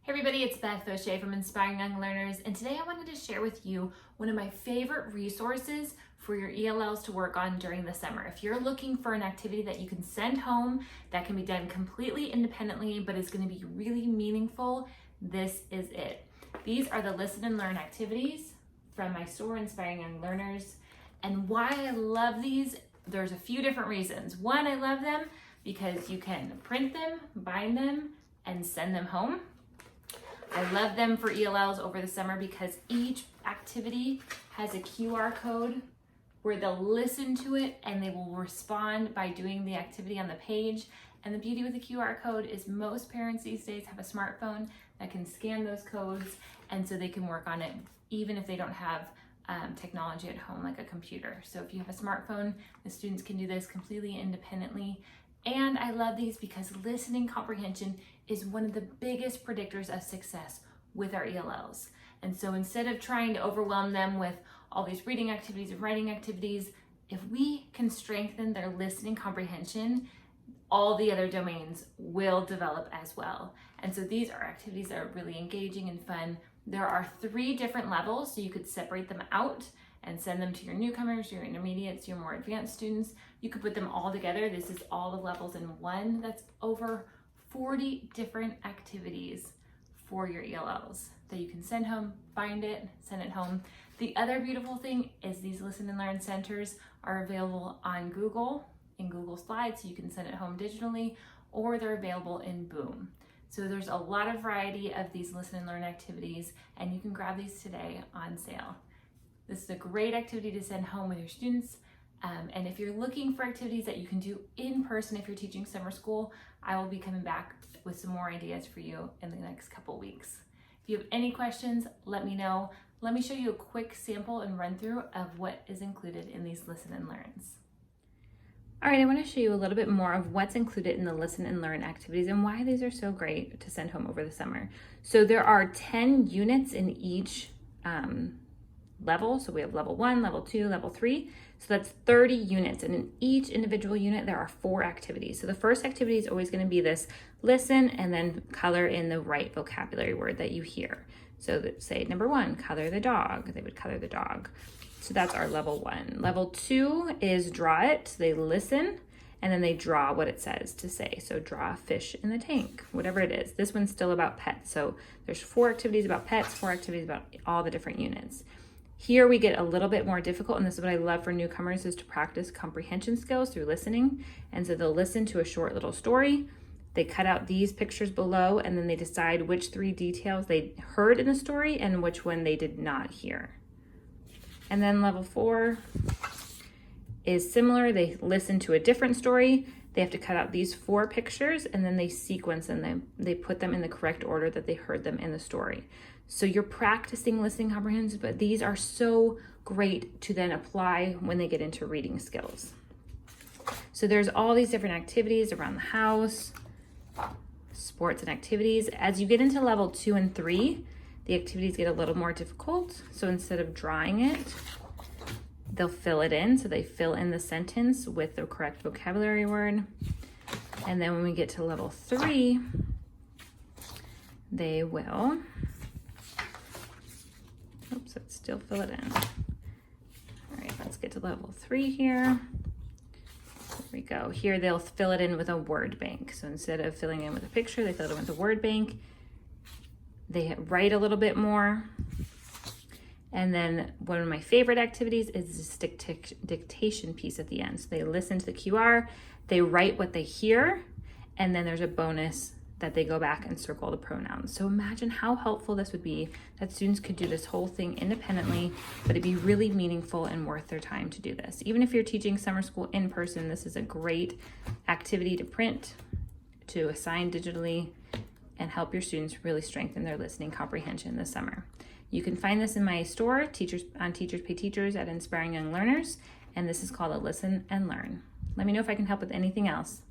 Hey everybody, it's Beth O'Shea from Inspiring Young Learners, and today I wanted to share with you one of my favorite resources for your ELLs to work on during the summer. If you're looking for an activity that you can send home that can be done completely independently but is going to be really meaningful, this is it. These are the Listen and Learn activities from my store, Inspiring Young Learners. And why I love these, there's a few different reasons. One, I love them because you can print them, bind them, and send them home. I love them for ELLs over the summer because each activity has a QR code where they'll listen to it and they will respond by doing the activity on the page. And the beauty with the QR code is most parents these days have a smartphone that can scan those codes, and so they can work on it even if they don't have technology at home like a computer. So if you have a smartphone, the students can do this completely independently. And I love these because listening comprehension is one of the biggest predictors of success with our ELLs. And so instead of trying to overwhelm them with all these reading activities and writing activities, if we can strengthen their listening comprehension, all the other domains will develop as well. And so these are activities that are really engaging and fun. There are 3 different levels, so you could separate them out and send them to your newcomers, your intermediates, your more advanced students. You could put them all together. This is all the levels in one. That's over 40 different activities for your ELLs that you can send home, bind it, send it home. The other beautiful thing is these Listen and Learn centers are available on Google, in Google Slides, so you can send it home digitally, or they're available in Boom. So there's a lot of variety of these Listen and Learn activities, and you can grab these today on sale. This is a great activity to send home with your students. And if you're looking for activities that you can do in person if you're teaching summer school, I will be coming back with some more ideas for you in the next couple weeks. If you have any questions, let me know. Let me show you a quick sample and run through of what is included in these Listen and Learns. All right, I want to show you a little bit more of what's included in the Listen and Learn activities and why these are so great to send home over the summer. So there are 10 units in each level. So we have level 1, level 2, level 3. So that's 30 units. And in each individual unit, there are 4 activities. So the first activity is always going to be this listen and then color in the right vocabulary word that you hear. So that, say number 1, color the dog. They would color the dog. So that's our level 1. Level 2 is draw it. So they listen and then they draw what it says to say. So draw a fish in the tank, whatever it is. This one's still about pets. So there's 4 activities about pets, 4 activities about all the different units. Here we get a little bit more difficult, and this is what I love for newcomers, is to practice comprehension skills through listening. And so they'll listen to a short little story. They cut out these pictures below, and then they decide which 3 details they heard in the story and which one they did not hear. And then level 4 is similar. They listen to a different story. They have to cut out these 4 pictures, and then they sequence and they put them in the correct order that they heard them in the story. So you're practicing listening comprehension, but these are so great to then apply when they get into reading skills. So there's all these different activities around the house, sports and activities. As you get into level 2 and 3, the activities get a little more difficult. So instead of drawing it, they'll fill it in. So they fill in the sentence with the correct vocabulary word. And then when we get to level 3, they will, let's still fill it in. All right, let's get to level 3 here. There we go. Here they'll fill it in with a word bank. So instead of filling in with a picture, they fill it in with a word bank. They write a little bit more. And then one of my favorite activities is this dictation piece at the end. So they listen to the QR, they write what they hear, and then there's a bonus that they go back and circle the pronouns. So imagine how helpful this would be that students could do this whole thing independently, but it'd be really meaningful and worth their time to do this. Even if you're teaching summer school in person, this is a great activity to print, to assign digitally, and help your students really strengthen their listening comprehension this summer. You can find this in my store, Teachers Pay Teachers at Inspiring Young Learners, and this is called a Listen and Learn. Let me know if I can help with anything else.